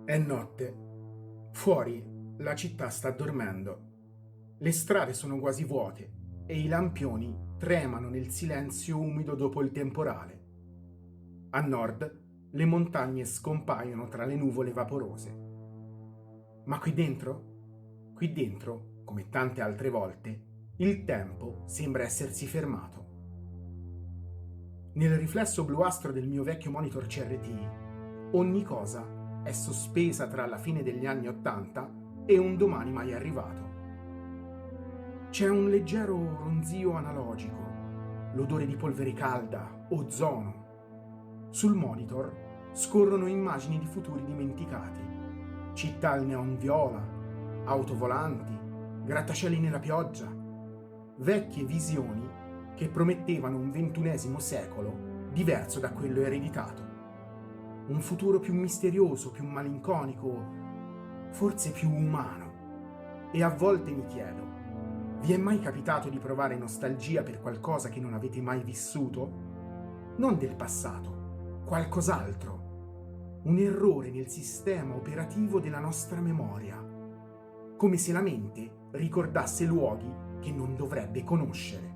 È notte. Fuori la città sta dormendo. Le strade sono quasi vuote e i lampioni tremano nel silenzio umido dopo il temporale. A nord le montagne scompaiono tra le nuvole vaporose. Ma qui dentro? Qui dentro, come tante altre volte, il tempo sembra essersi fermato. Nel riflesso bluastro del mio vecchio monitor CRT, ogni cosa è sospesa tra la fine degli anni '80 e un domani mai arrivato. C'è un leggero ronzio analogico, l'odore di polvere calda, ozono. Sul monitor scorrono immagini di futuri dimenticati, città al neon viola, auto volanti, grattacieli nella pioggia, vecchie visioni che promettevano un XXI secolo diverso da quello ereditato. Un futuro più misterioso, più malinconico, forse più umano. E a volte mi chiedo, vi è mai capitato di provare nostalgia per qualcosa che non avete mai vissuto? Non del passato, qualcos'altro. Un errore nel sistema operativo della nostra memoria. Come se la mente ricordasse luoghi che non dovrebbe conoscere.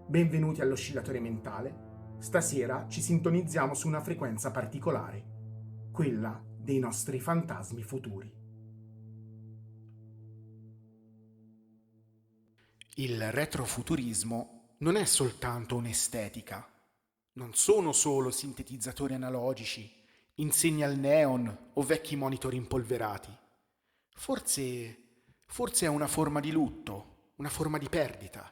Benvenuti all'Oscillatore Mentale. Stasera ci sintonizziamo su una frequenza particolare, quella dei nostri fantasmi futuri. Il retrofuturismo non è soltanto un'estetica, non sono solo sintetizzatori analogici, insegne al neon o vecchi monitor impolverati. Forse è una forma di lutto, una forma di perdita.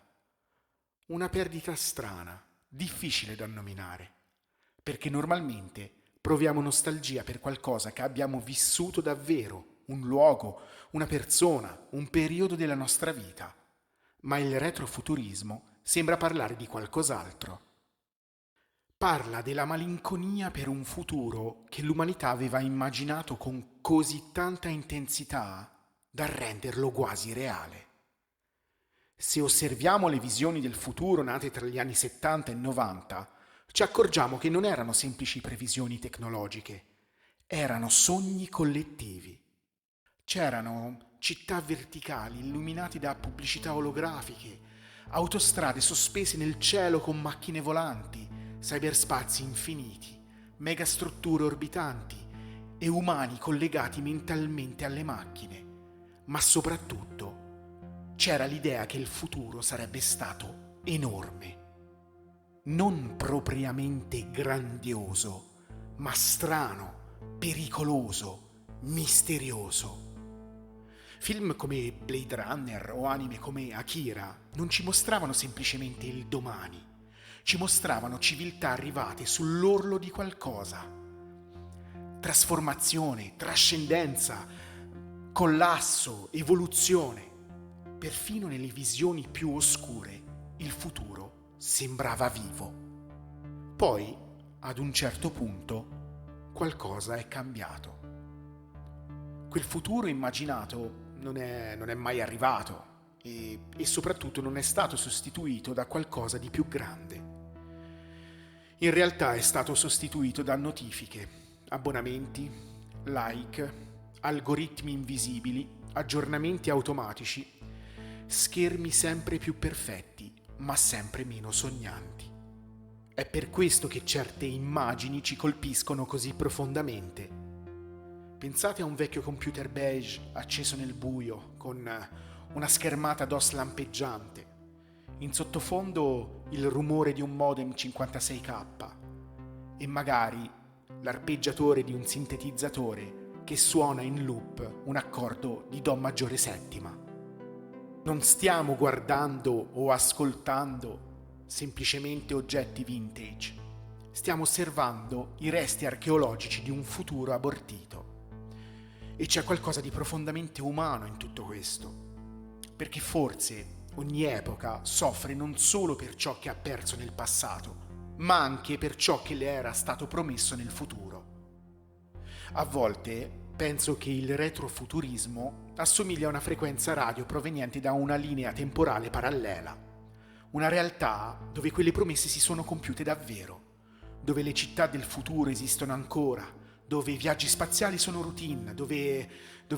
Una perdita strana, difficile da nominare, perché normalmente proviamo nostalgia per qualcosa che abbiamo vissuto davvero, un luogo, una persona, un periodo della nostra vita. Ma il retrofuturismo sembra parlare di qualcos'altro. Parla della malinconia per un futuro che l'umanità aveva immaginato con così tanta intensità da renderlo quasi reale. Se osserviamo le visioni del futuro nate tra gli anni 70 e 90, ci accorgiamo che non erano semplici previsioni tecnologiche, erano sogni collettivi. C'erano città verticali illuminati da pubblicità olografiche, autostrade sospese nel cielo con macchine volanti, cyberspazi infiniti, megastrutture orbitanti e umani collegati mentalmente alle macchine. Ma soprattutto c'era l'idea che il futuro sarebbe stato enorme, non propriamente grandioso, ma strano, pericoloso, misterioso. Film come Blade Runner o anime come Akira non ci mostravano semplicemente il domani, ci mostravano civiltà arrivate sull'orlo di qualcosa. Trasformazione, trascendenza, collasso, evoluzione. Perfino nelle visioni più oscure, il futuro sembrava vivo. Poi, ad un certo punto, qualcosa è cambiato. Quel futuro immaginato non è mai arrivato e soprattutto non è stato sostituito da qualcosa di più grande. In realtà è stato sostituito da notifiche, abbonamenti, like, algoritmi invisibili, aggiornamenti automatici, schermi sempre più perfetti, ma sempre meno sognanti. È per questo che certe immagini ci colpiscono così profondamente. Pensate a un vecchio computer beige acceso nel buio, con una schermata DOS lampeggiante. In sottofondo il rumore di un modem 56K e magari l'arpeggiatore di un sintetizzatore che suona in loop un accordo di Do maggiore settima. Non stiamo guardando o ascoltando semplicemente oggetti vintage. Stiamo osservando i resti archeologici di un futuro abortito. E c'è qualcosa di profondamente umano in tutto questo, perché forse ogni epoca soffre non solo per ciò che ha perso nel passato, ma anche per ciò che le era stato promesso nel futuro. A volte penso che il retrofuturismo assomiglia a una frequenza radio proveniente da una linea temporale parallela, una realtà dove quelle promesse si sono compiute davvero, dove le città del futuro esistono ancora, dove i viaggi spaziali sono routine, dove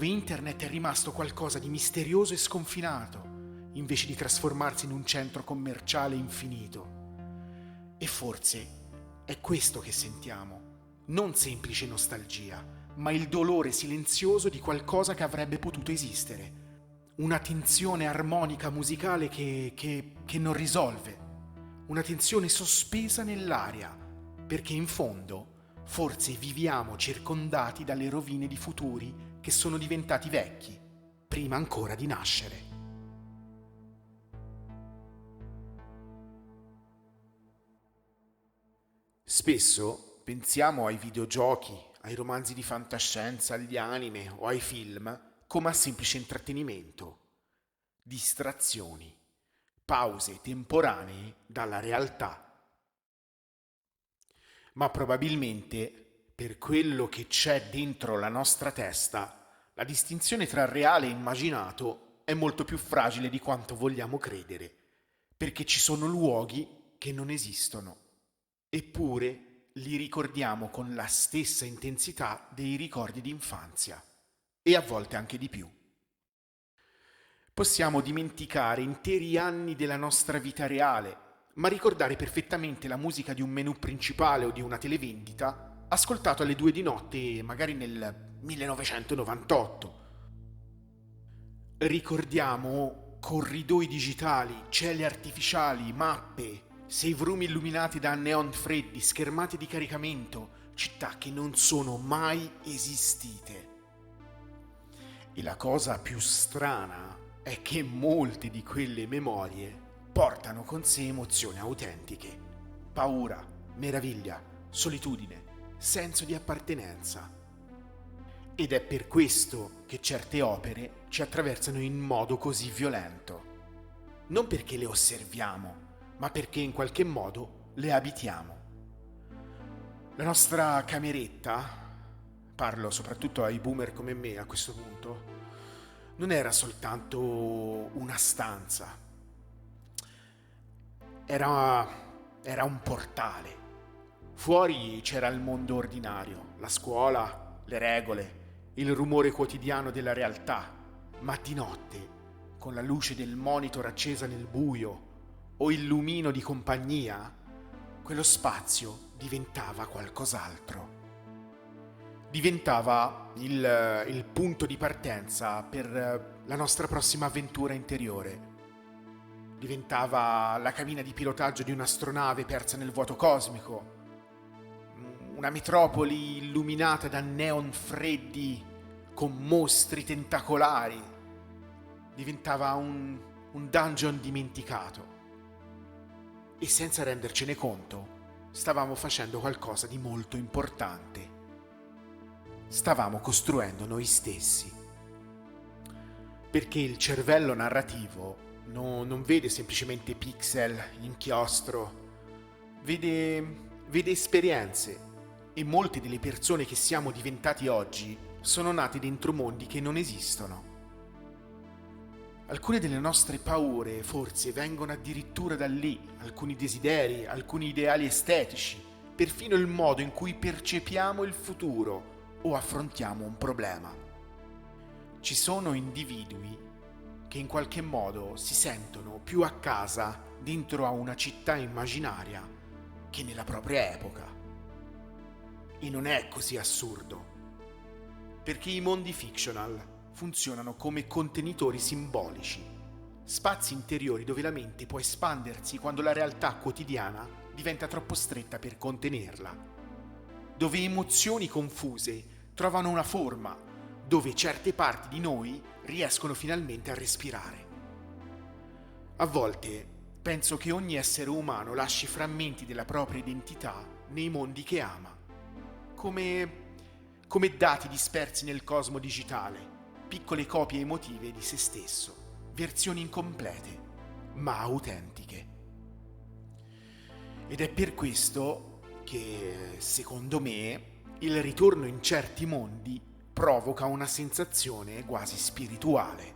internet è rimasto qualcosa di misterioso e sconfinato, invece di trasformarsi in un centro commerciale infinito. E forse è questo che sentiamo, non semplice nostalgia, ma il dolore silenzioso di qualcosa che avrebbe potuto esistere. Una tensione armonica musicale che non risolve, una tensione sospesa nell'aria, perché in fondo forse viviamo circondati dalle rovine di futuri che sono diventati vecchi, prima ancora di nascere. Spesso pensiamo ai videogiochi, ai romanzi di fantascienza, agli anime o ai film come a semplice intrattenimento, distrazioni, pause temporanee dalla realtà. Ma probabilmente, per quello che c'è dentro la nostra testa, la distinzione tra reale e immaginato è molto più fragile di quanto vogliamo credere, perché ci sono luoghi che non esistono, eppure li ricordiamo con la stessa intensità dei ricordi d'infanzia, e a volte anche di più. Possiamo dimenticare interi anni della nostra vita reale, ma ricordare perfettamente la musica di un menù principale o di una televendita ascoltato alle 2 di notte, magari nel 1998. Ricordiamo corridoi digitali, cieli artificiali, mappe, save room illuminati da neon freddi, schermate di caricamento, città che non sono mai esistite. E la cosa più strana è che molte di quelle memorie portano con sé emozioni autentiche: paura, meraviglia, solitudine, senso di appartenenza. Ed è per questo che certe opere ci attraversano in modo così violento. Non perché le osserviamo, ma perché in qualche modo le abitiamo. La nostra cameretta, parlo soprattutto ai boomer come me a questo punto, non era soltanto una stanza. Era un portale. Fuori c'era il mondo ordinario, la scuola, le regole, il rumore quotidiano della realtà, ma di notte, con la luce del monitor accesa nel buio o il lumino di compagnia, quello spazio diventava qualcos'altro. Diventava il punto di partenza per la nostra prossima avventura interiore. Diventava la cabina di pilotaggio di un'astronave persa nel vuoto cosmico, una metropoli illuminata da neon freddi con mostri tentacolari. Diventava un dungeon dimenticato. E senza rendercene conto, stavamo facendo qualcosa di molto importante. Stavamo costruendo noi stessi. Perché il cervello narrativo non vede semplicemente pixel, inchiostro, vede esperienze, e molte delle persone che siamo diventati oggi sono nate dentro mondi che non esistono. Alcune delle nostre paure forse vengono addirittura da lì, alcuni desideri, alcuni ideali estetici, perfino il modo in cui percepiamo il futuro o affrontiamo un problema. Ci sono individui che in qualche modo si sentono più a casa dentro a una città immaginaria che nella propria epoca. E non è così assurdo, perché i mondi fictional funzionano come contenitori simbolici, spazi interiori dove la mente può espandersi quando la realtà quotidiana diventa troppo stretta per contenerla, dove emozioni confuse trovano una forma, dove certe parti di noi riescono finalmente a respirare. A volte penso che ogni essere umano lasci frammenti della propria identità nei mondi che ama, come dati dispersi nel cosmo digitale, piccole copie emotive di se stesso, versioni incomplete, ma autentiche. Ed è per questo che, secondo me, il ritorno in certi mondi provoca una sensazione quasi spirituale.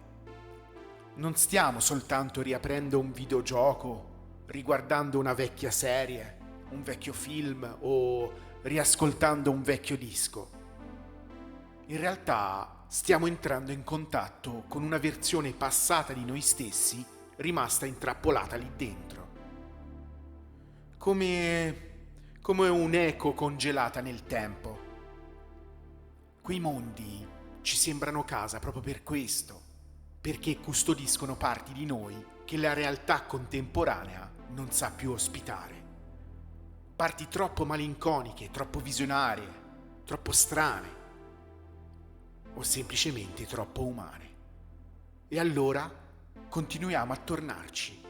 Non stiamo soltanto riaprendo un videogioco, riguardando una vecchia serie, un vecchio film o riascoltando un vecchio disco. In realtà stiamo entrando in contatto con una versione passata di noi stessi rimasta intrappolata lì dentro. Come un'eco congelata nel tempo. Quei mondi ci sembrano casa proprio per questo, perché custodiscono parti di noi che la realtà contemporanea non sa più ospitare. Parti troppo malinconiche, troppo visionarie, troppo strane o semplicemente troppo umane. E allora continuiamo a tornarci,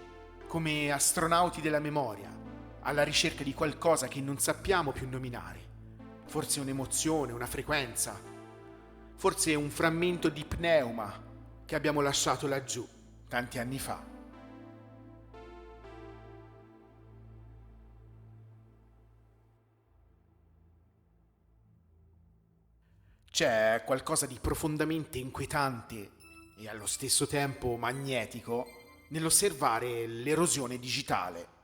come astronauti della memoria, alla ricerca di qualcosa che non sappiamo più nominare. Forse un'emozione, una frequenza, forse un frammento di pneuma che abbiamo lasciato laggiù tanti anni fa. C'è qualcosa di profondamente inquietante e allo stesso tempo magnetico nell'osservare l'erosione digitale.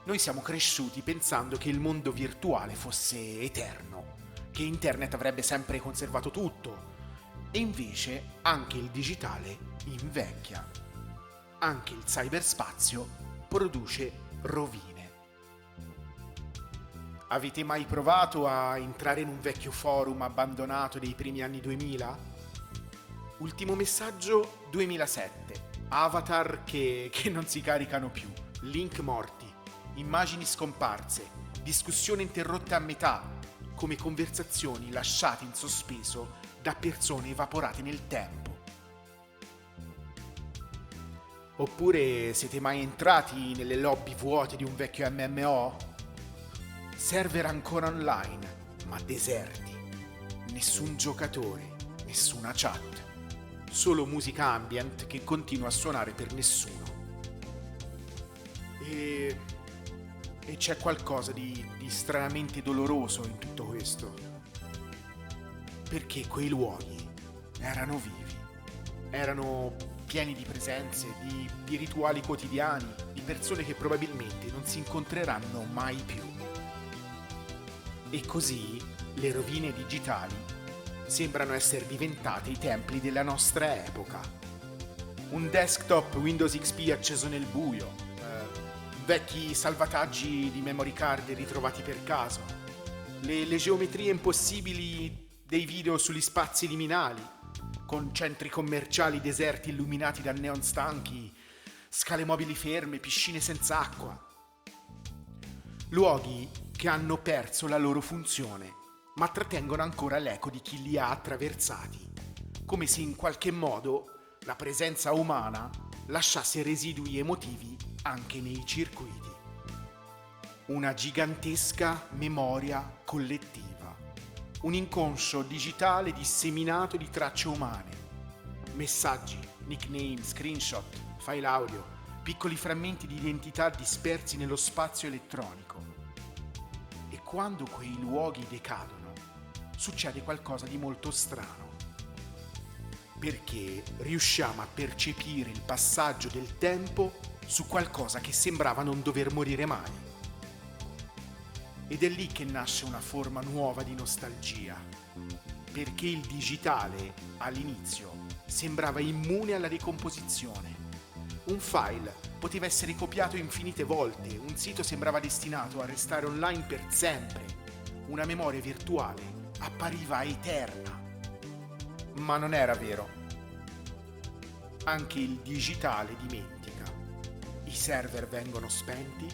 Noi siamo cresciuti pensando che il mondo virtuale fosse eterno, che internet avrebbe sempre conservato tutto, e invece anche il digitale invecchia. Anche il cyberspazio produce rovine. Avete mai provato a entrare in un vecchio forum abbandonato dei primi anni 2000? Ultimo messaggio 2007. Avatar che non si caricano più. Link morti. Immagini scomparse. Discussioni interrotte a metà. Come conversazioni lasciate in sospeso da persone evaporate nel tempo. Oppure siete mai entrati nelle lobby vuote di un vecchio MMO? Server ancora online, ma deserti. Nessun giocatore, nessuna chat. Solo musica ambient che continua a suonare per nessuno. E c'è qualcosa di stranamente doloroso in tutto questo. Perché quei luoghi erano vivi. Erano pieni di presenze, di rituali quotidiani, di persone che probabilmente non si incontreranno mai più. E così le rovine digitali sembrano essere diventate i templi della nostra epoca. Un desktop Windows XP acceso nel buio, vecchi salvataggi di memory card ritrovati per caso, le geometrie impossibili dei video sugli spazi liminali, con centri commerciali deserti illuminati da neon stanchi, scale mobili ferme, piscine senza acqua. Luoghi che hanno perso la loro funzione, ma trattengono ancora l'eco di chi li ha attraversati, come se in qualche modo la presenza umana lasciasse residui emotivi anche nei circuiti. Una gigantesca memoria collettiva, un inconscio digitale disseminato di tracce umane, messaggi, nickname, screenshot, file audio, piccoli frammenti di identità dispersi nello spazio elettronico. E quando quei luoghi decadono, succede qualcosa di molto strano. Perché riusciamo a percepire il passaggio del tempo su qualcosa che sembrava non dover morire mai. Ed è lì che nasce una forma nuova di nostalgia. Perché il digitale, all'inizio, sembrava immune alla decomposizione. Un file poteva essere copiato infinite volte, un sito sembrava destinato a restare online per sempre, una memoria virtuale appariva eterna. Ma non era vero. Anche il digitale dimentica. I server vengono spenti,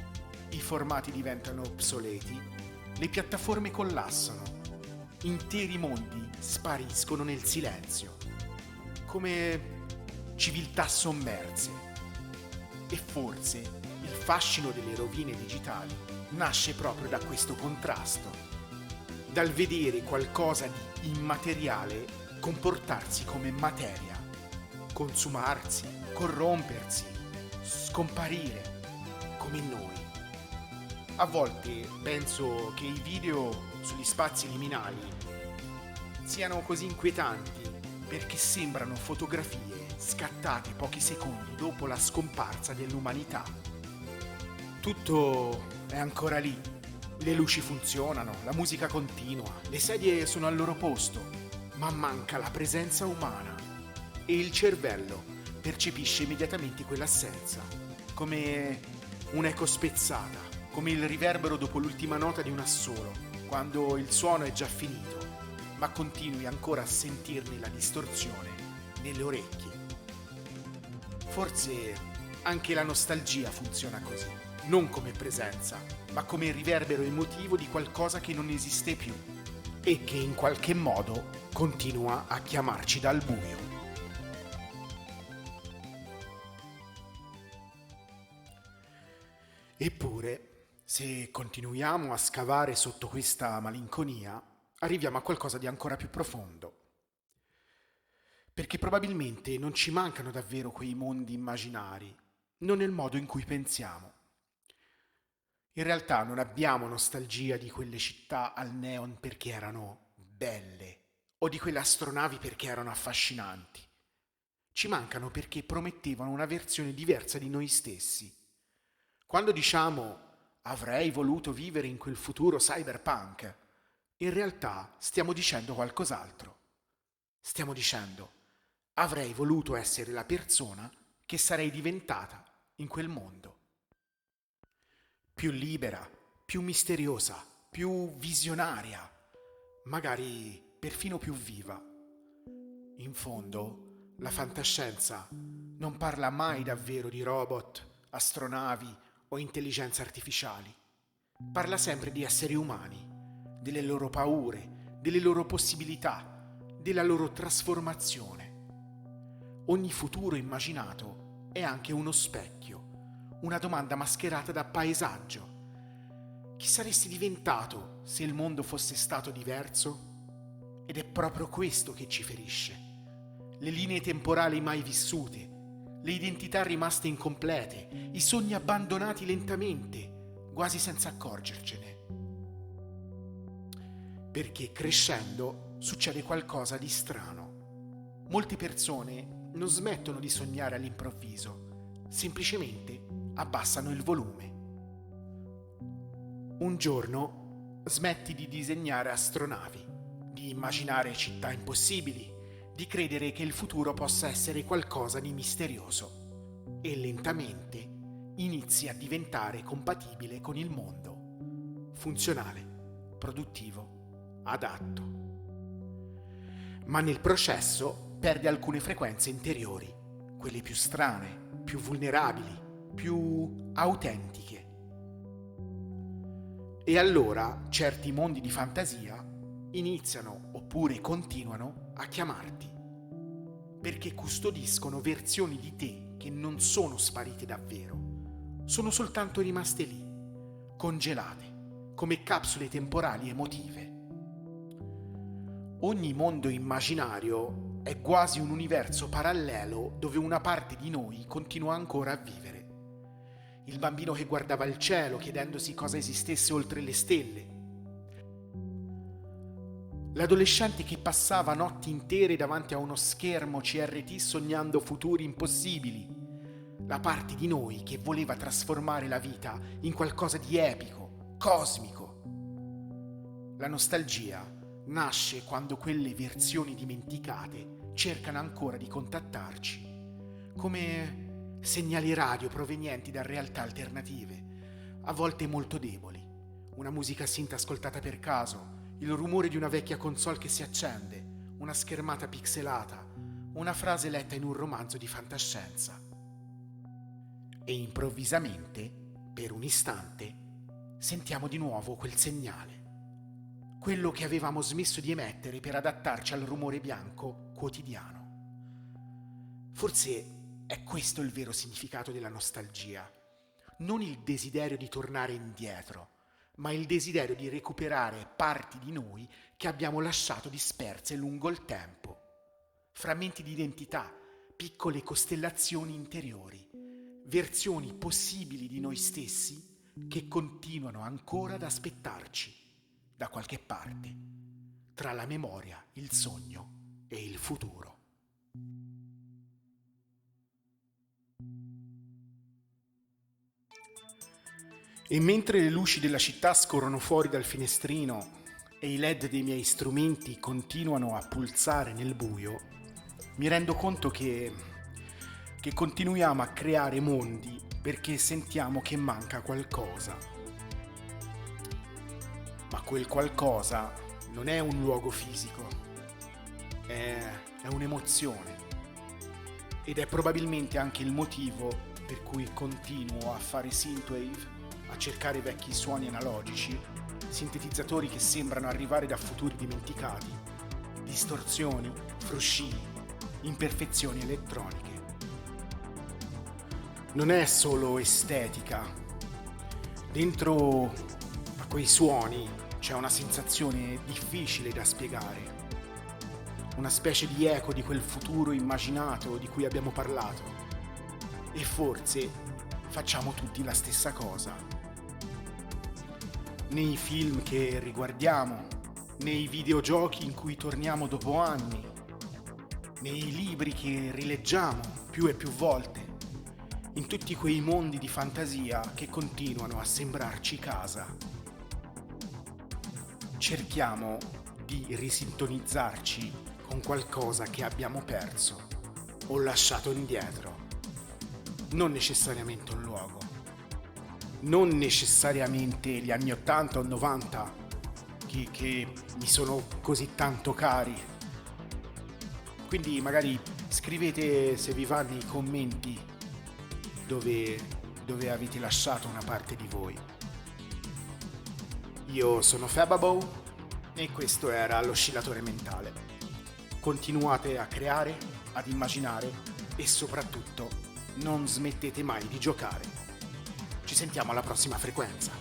i formati diventano obsoleti, le piattaforme collassano, interi mondi spariscono nel silenzio, come civiltà sommerse. E forse il fascino delle rovine digitali nasce proprio da questo contrasto, dal vedere qualcosa di immateriale comportarsi come materia, consumarsi, corrompersi, scomparire, come noi. A volte penso che i video sugli spazi liminali siano così inquietanti perché sembrano fotografie scattate pochi secondi dopo la scomparsa dell'umanità. Tutto è ancora lì, Le luci funzionano, la musica continua, le sedie sono al loro posto, ma manca la presenza umana e il cervello percepisce immediatamente quell'assenza, come un'eco spezzata, come il riverbero dopo l'ultima nota di un assolo, quando il suono è già finito, ma continui ancora a sentirne la distorsione nelle orecchie. Forse anche la nostalgia funziona così, non come presenza, ma come riverbero emotivo di qualcosa che non esiste più e che in qualche modo continua a chiamarci dal buio. Eppure, se continuiamo a scavare sotto questa malinconia, arriviamo a qualcosa di ancora più profondo. Perché probabilmente non ci mancano davvero quei mondi immaginari, non nel modo in cui pensiamo. In realtà non abbiamo nostalgia di quelle città al neon perché erano belle o di quelle astronavi perché erano affascinanti. Ci mancano perché promettevano una versione diversa di noi stessi. Quando diciamo avrei voluto vivere in quel futuro cyberpunk, in realtà stiamo dicendo qualcos'altro. Stiamo dicendo avrei voluto essere la persona che sarei diventata in quel mondo. Più libera, più misteriosa, più visionaria, magari perfino più viva. In fondo, la fantascienza non parla mai davvero di robot, astronavi o intelligenze artificiali. Parla sempre di esseri umani, delle loro paure, delle loro possibilità, della loro trasformazione. Ogni futuro immaginato è anche uno specchio, una domanda mascherata da paesaggio. Chi saresti diventato se il mondo fosse stato diverso? Ed è proprio questo che ci ferisce. Le linee temporali mai vissute, le identità rimaste incomplete, i sogni abbandonati lentamente, quasi senza accorgercene. Perché crescendo succede qualcosa di strano. Molte persone non smettono di sognare all'improvviso, semplicemente abbassano il volume. Un giorno smetti di disegnare astronavi, di immaginare città impossibili, di credere che il futuro possa essere qualcosa di misterioso e lentamente inizi a diventare compatibile con il mondo, funzionale, produttivo, adatto. Ma nel processo perde alcune frequenze interiori, quelle più strane, più vulnerabili, più autentiche. E allora certi mondi di fantasia iniziano oppure continuano a chiamarti, perché custodiscono versioni di te che non sono sparite davvero, sono soltanto rimaste lì, congelate, come capsule temporali emotive. Ogni mondo immaginario è quasi un universo parallelo dove una parte di noi continua ancora a vivere. Il bambino che guardava il cielo chiedendosi cosa esistesse oltre le stelle. L'adolescente che passava notti intere davanti a uno schermo CRT sognando futuri impossibili. La parte di noi che voleva trasformare la vita in qualcosa di epico, cosmico. La nostalgia nasce quando quelle versioni dimenticate cercano ancora di contattarci, come segnali radio provenienti da realtà alternative, a volte molto deboli, una musica synth ascoltata per caso, il rumore di una vecchia console che si accende, una schermata pixelata, una frase letta in un romanzo di fantascienza. E improvvisamente, per un istante, sentiamo di nuovo quel segnale, quello che avevamo smesso di emettere per adattarci al rumore bianco quotidiano. Forse è questo il vero significato della nostalgia, non il desiderio di tornare indietro, ma il desiderio di recuperare parti di noi che abbiamo lasciato disperse lungo il tempo. Frammenti di identità, piccole costellazioni interiori, versioni possibili di noi stessi che continuano ancora ad aspettarci da qualche parte, tra la memoria, il sogno e il futuro. E mentre le luci della città scorrono fuori dal finestrino e i LED dei miei strumenti continuano a pulsare nel buio, mi rendo conto che continuiamo a creare mondi perché sentiamo che manca qualcosa. Ma quel qualcosa non è un luogo fisico, è un'emozione. Ed è probabilmente anche il motivo per cui continuo a fare synthwave, a cercare vecchi suoni analogici, sintetizzatori che sembrano arrivare da futuri dimenticati, distorsioni, fruscini, imperfezioni elettroniche. Non è solo estetica. Dentro a quei suoni c'è una sensazione difficile da spiegare, una specie di eco di quel futuro immaginato di cui abbiamo parlato. E forse facciamo tutti la stessa cosa. Nei film che riguardiamo, nei videogiochi in cui torniamo dopo anni, nei libri che rileggiamo più e più volte, in tutti quei mondi di fantasia che continuano a sembrarci casa. Cerchiamo di risintonizzarci con qualcosa che abbiamo perso o lasciato indietro. Non necessariamente un luogo, non necessariamente gli anni 80 o 90 che mi sono così tanto cari. Quindi magari scrivete, se vi va, nei commenti dove avete lasciato una parte di voi. Io sono Fababo e questo era l'Oscillatore Mentale. Continuate a creare, ad immaginare e soprattutto non smettete mai di giocare. Ci sentiamo alla prossima frequenza.